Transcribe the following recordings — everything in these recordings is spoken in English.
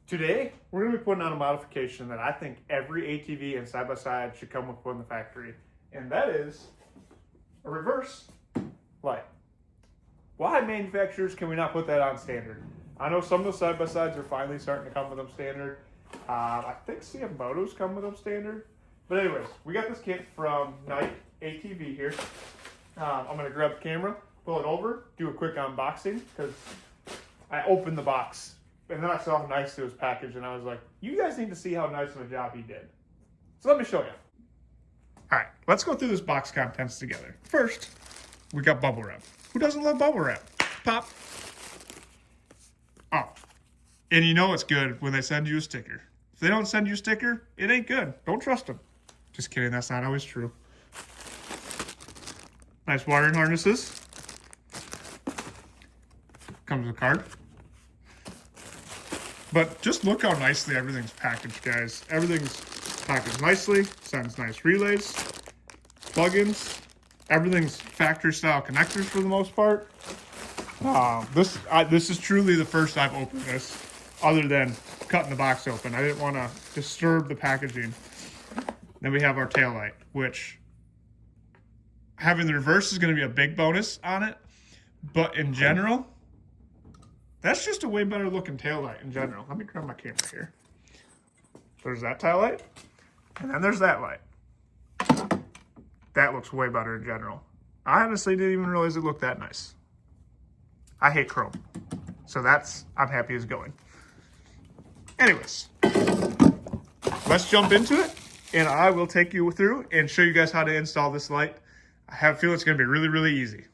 Today, we're going to be putting on a modification that I think every ATV and side-by-side should come with from the factory, and that is a reverse light. Why manufacturers can we not put that on standard? I know some of the side-by-sides are finally starting to come with them standard. I think CF Motos come with them standard. But anyways, we got this kit from Knight ATV here. I'm going to grab the camera, pull it over, do a quick unboxing, because I opened the box and then I saw how nice it was packaged, and I was like, you guys need to see how nice of a job he did. So let me show you. All right, let's go through this box contents together. First, we got bubble wrap. Who doesn't love bubble wrap? Pop. Oh, and you know it's good when they send you a sticker. If they don't send you a sticker, it ain't good. Don't trust them. Just kidding, that's not always true. Nice wiring harnesses. Comes with a card. But just look how nicely everything's packaged, guys. Everything's packaged nicely. Sends nice relays, plugins. Everything's factory style connectors for the most part. This is truly the first I've opened this, other than cutting the box open. I didn't want to disturb the packaging. Then we have our taillight, which having the reverse is going to be a big bonus on it. But in general, that's just a way better looking taillight in general. Let me grab my camera here. There's that taillight, and then there's that light. That looks way better in general. I honestly didn't even realize it looked that nice. I hate chrome, so I'm happy as going. Anyways, let's jump into it, and I will take you through and show you guys how to install this light. I have a feeling it's going to be really, really easy.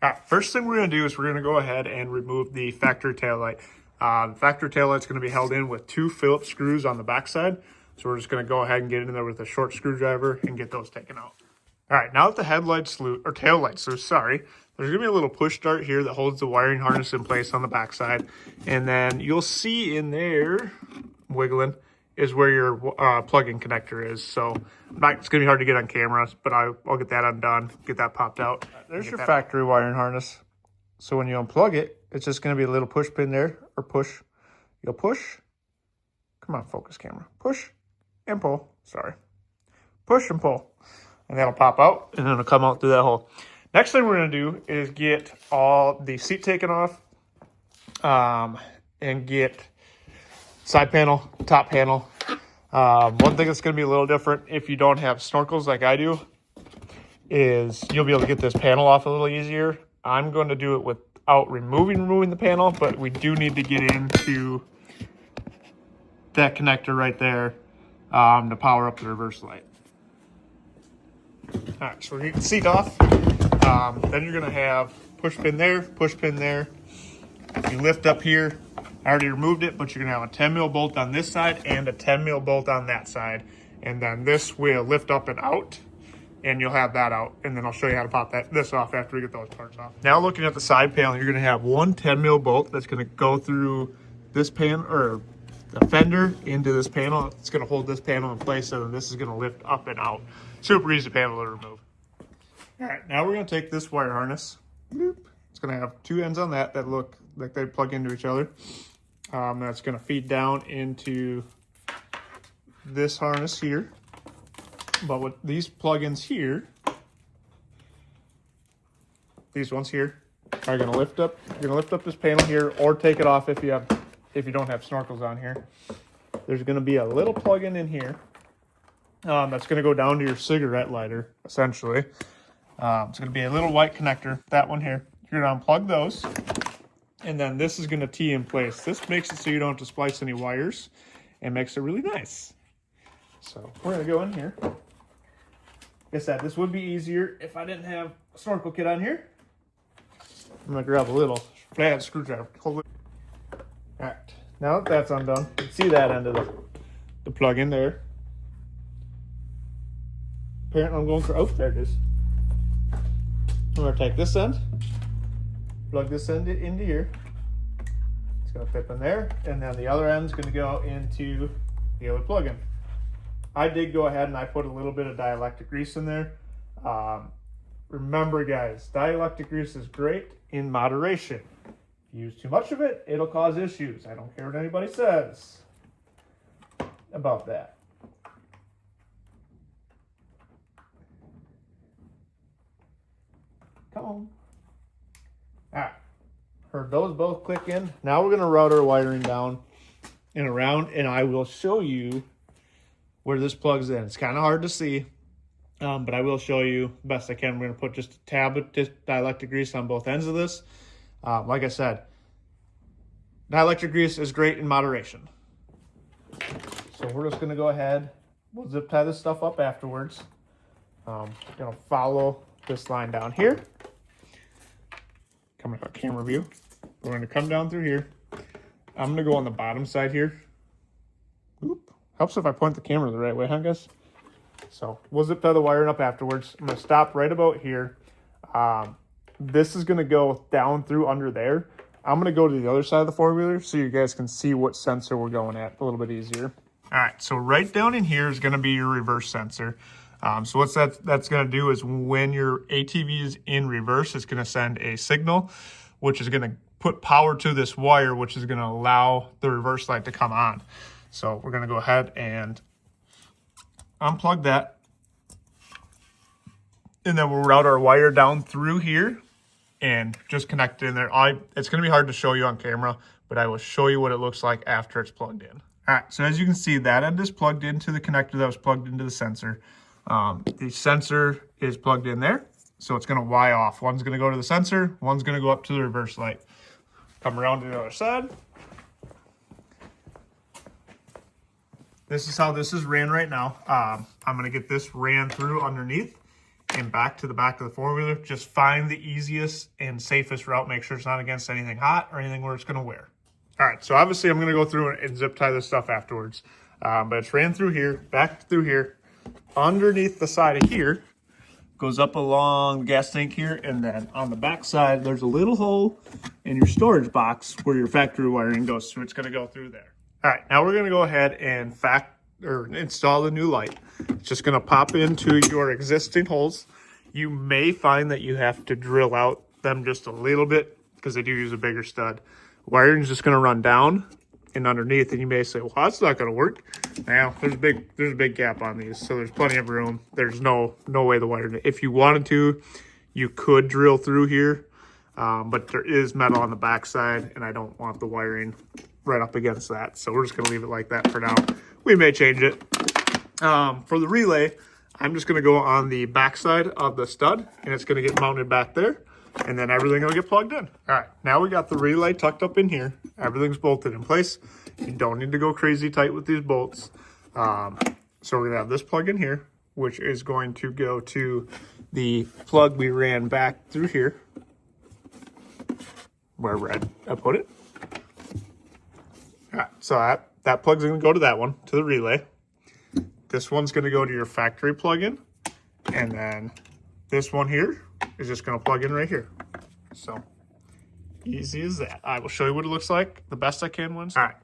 All right, first thing we're going to do is we're going to go ahead and remove the factory taillight. The factory taillight is going to be held in with 2 Phillips screws on the backside. So we're just going to go ahead and get in there with a short screwdriver and get those taken out. All right, now that the headlight's loose, or taillight's loose, sorry, there's going to be a little push start here that holds the wiring harness in place on the backside. And then you'll see in there, wiggling, is where your plug-in connector is. So it's going to be hard to get on camera, but I'll get that undone, get that popped out. There's your factory wiring harness. So when you unplug it, it's just going to be a little push pin there, or push. You'll push. Come on, focus camera. Push and pull. Sorry. Push and pull. And that'll pop out, and then it'll come out through that hole. Next thing we're going to do is get all the seat taken off, and get side panel, top panel. One thing that's going to be a little different if you don't have snorkels like I do is you'll be able to get this panel off a little easier. I'm going to do it without removing the panel, but we do need to get into that connector right there to power up the reverse light. All right, so we're getting the seat off. Then you're going to have push pin there, push pin there. You lift up here. I already removed it, but you're going to have a 10 mil bolt on this side and a 10 mil bolt on that side. And then this will lift up and out, and you'll have that out. And then I'll show you how to pop this off after we get those parts off. Now looking at the side panel, you're going to have one 10 mil bolt that's going to go through this panel, or the fender into this panel. It's going to hold this panel in place, and then this is going to lift up and out. Super easy panel to remove. All right, now we're going to take this wire harness. It's going to have 2 ends on that look like they plug into each other. That's going to feed down into this harness here. But with these plugins here, these ones here are going to lift up. You're going to lift up this panel here, or take it off if you don't have snorkels on here. There's going to be a little plug-in in here that's going to go down to your cigarette lighter, essentially. It's going to be a little white connector, that one here. You're going to unplug those, and then this is going to tee in place. This makes it so you don't have to splice any wires, and makes it really nice. So we're going to go in here. Like I said, this would be easier if I didn't have a snorkel kit on here. I'm going to grab a little flat screwdriver. Hold it. All right, now that that's undone, you can see that end of the plug in there. Apparently I'm going for, oh, there it is. I'm going to take this end, plug this end into here. It's going to fit in there, and then the other end's going to go into the other plug-in. I did go ahead and I put a little bit of dielectric grease in there. Remember, guys, dielectric grease is great in moderation. If you use too much of it, it'll cause issues. I don't care what anybody says about that. Come on. All right. Heard those both click in. Now we're going to route our wiring down and around, and I will show you where this plugs in. It's kind of hard to see, but I will show you the best I can. We're going to put just a tab of dielectric grease on both ends of this. Like I said, dielectric grease is great in moderation. So we're just going to go ahead. We'll zip tie this stuff up afterwards. Going to follow this line down here. Coming up camera view. We're going to come down through here. I'm going to go on the bottom side here. Oop. Helps if I point the camera the right way, huh, guys? So we'll zip tie the wiring up afterwards. I'm going to stop right about here. This is going to go down through under there. I'm going to go to the other side of the four-wheeler so you guys can see what sensor we're going at a little bit easier. All right, so right down in here is going to be your reverse sensor. So what's that's going to do is when your ATV is in reverse, it's going to send a signal, which is going to put power to this wire, which is going to allow the reverse light to come on. So we're going to go ahead and unplug that. And then we'll route our wire down through here and just connect it in there. It's going to be hard to show you on camera, but I will show you what it looks like after it's plugged in. All right, so as you can see, that end is plugged into the connector that was plugged into the sensor. The sensor is plugged in there, so it's going to Y off. One's going to go to the sensor, one's going to go up to the reverse light. Come around to the other side. This is how this is ran right now. I'm going to get this ran through underneath and back to the back of the four-wheeler. Just find the easiest and safest route. Make sure it's not against anything hot or anything where it's going to wear. All right, so obviously I'm going to go through and zip tie this stuff afterwards. But it's ran through here, back through here, underneath the side of here, goes up along the gas tank here, and then on the back side, there's a little hole in your storage box where your factory wiring goes through. It's going to go through there. All right, now we're going to go ahead and install the new light. It's just going to pop into your existing holes. You may find that you have to drill out them just a little bit because they do use a bigger stud. Wiring is just going to run down and underneath, and you may say, well, that's not going to work. Now, there's a big gap on these, so there's plenty of room. There's no way the wiring, if you wanted to, you could drill through here, but there is metal on the back side, and I don't want the wiring right up against that, so we're just going to leave it like that for now. We may change it. For the relay, I'm just going to go on the back side of the stud, and it's going to get mounted back there. And then everything will get plugged in. All right, now we got the relay tucked up in here. Everything's bolted in place. You don't need to go crazy tight with these bolts. So we're gonna have this plug in here, which is going to go to the plug we ran back through here, wherever I put it. All right, so that plug's gonna go to that one, to the relay. This one's gonna go to your factory plug-in, and then this one here is just going to plug in right here. So easy as that. I will show you what it looks like the best I can once. All right,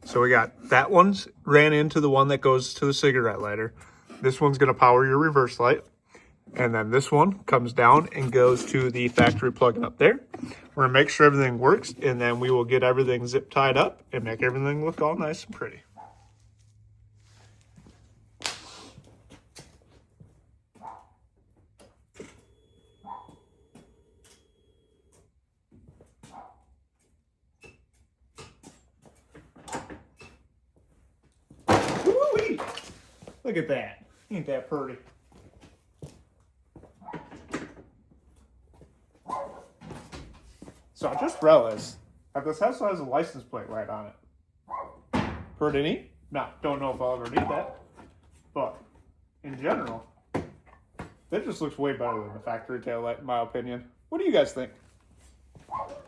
so we got that one's ran into the one that goes to the cigarette lighter. This one's going to power your reverse light, and then this one comes down and goes to the factory plug-in up there. We're going to make sure everything works, and then we will get everything zip tied up and make everything look all nice and pretty. Look at that. Ain't that pretty? So I just realized that this also has a license plate right on it. Pretty neat. Now, don't know if I'll ever need that. But in general, that just looks way better than the factory taillight in my opinion. What do you guys think? All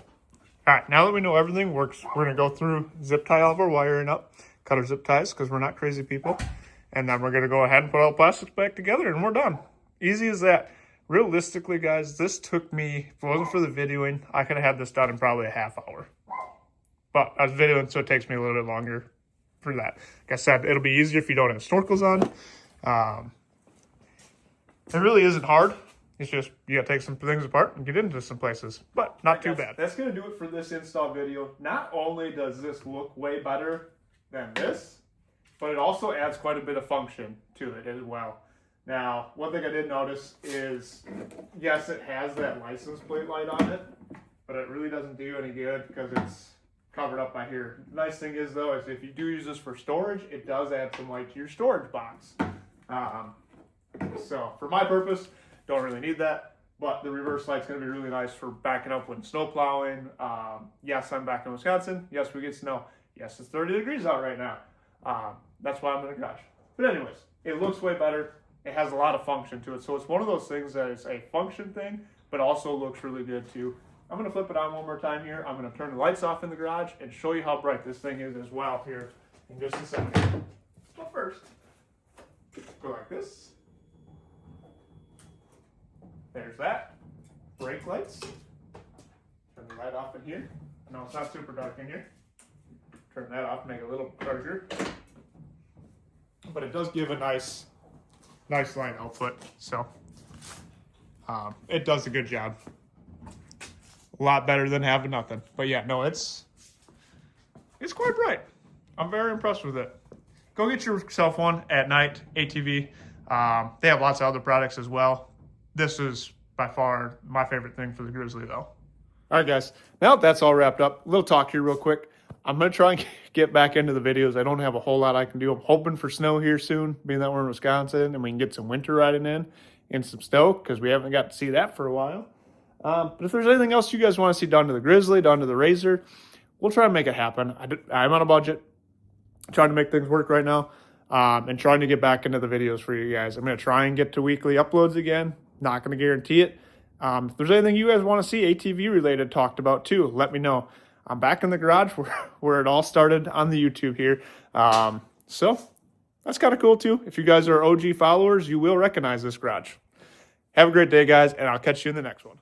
right, now that we know everything works, we're gonna go through, zip tie all of our wiring up, cut our zip ties because we're not crazy people. And then we're going to go ahead and put all the plastics back together and we're done. Easy as that. Realistically, guys, this took me, if it wasn't for the videoing, I could have had this done in probably a half hour. But I was videoing, so it takes me a little bit longer for that. Like I said, it'll be easier if you don't have snorkels on. It really isn't hard. It's just, you gotta take some things apart and get into some places, but not too bad. That's gonna do it for this install video. Not only does this look way better than this, but it also adds quite a bit of function to it as well. Now, one thing I did notice is, yes, it has that license plate light on it, but it really doesn't do any good because it's covered up by here. The nice thing is though, is if you do use this for storage, it does add some light to your storage box. So for my purpose, don't really need that, but the reverse light's gonna be really nice for backing up when snow plowing. Yes, I'm back in Wisconsin. Yes, we get snow. Yes, it's 30 degrees out right now. That's why I'm in the garage. But anyways, it looks way better. It has a lot of function to it. So it's one of those things that is a function thing, but also looks really good too. I'm gonna flip it on one more time here. I'm gonna turn the lights off in the garage and show you how bright this thing is as well here in just a second. But first, go like this. There's that. Brake lights. Turn the light off in here. No, it's not super dark in here. Turn that off, make it a little darker. But it does give a nice light output. So it does a good job. A lot better than having nothing. But yeah, no, it's quite bright. I'm very impressed with it. Go get yourself one at Knight ATV. They have lots of other products as well. This is by far my favorite thing for the Grizzly though. All right, guys. Now that that's all wrapped up, a little talk here real quick. I'm going to try and get back into the videos. I don't have a whole lot I can do. I'm hoping for snow here soon, being that we're in Wisconsin, and we can get some winter riding in and some snow because we haven't got to see that for a while. But if there's anything else you guys want to see done to the Grizzly, done to the Razor, we'll try and make it happen. I'm on a budget, trying to make things work right now, and trying to get back into the videos for you guys. I'm going to try and get to weekly uploads again. Not going to guarantee it. If there's anything you guys want to see ATV related talked about too, let me know. I'm back in the garage where it all started on the YouTube here. So that's kind of cool too. If you guys are OG followers, you will recognize this garage. Have a great day, guys, and I'll catch you in the next one.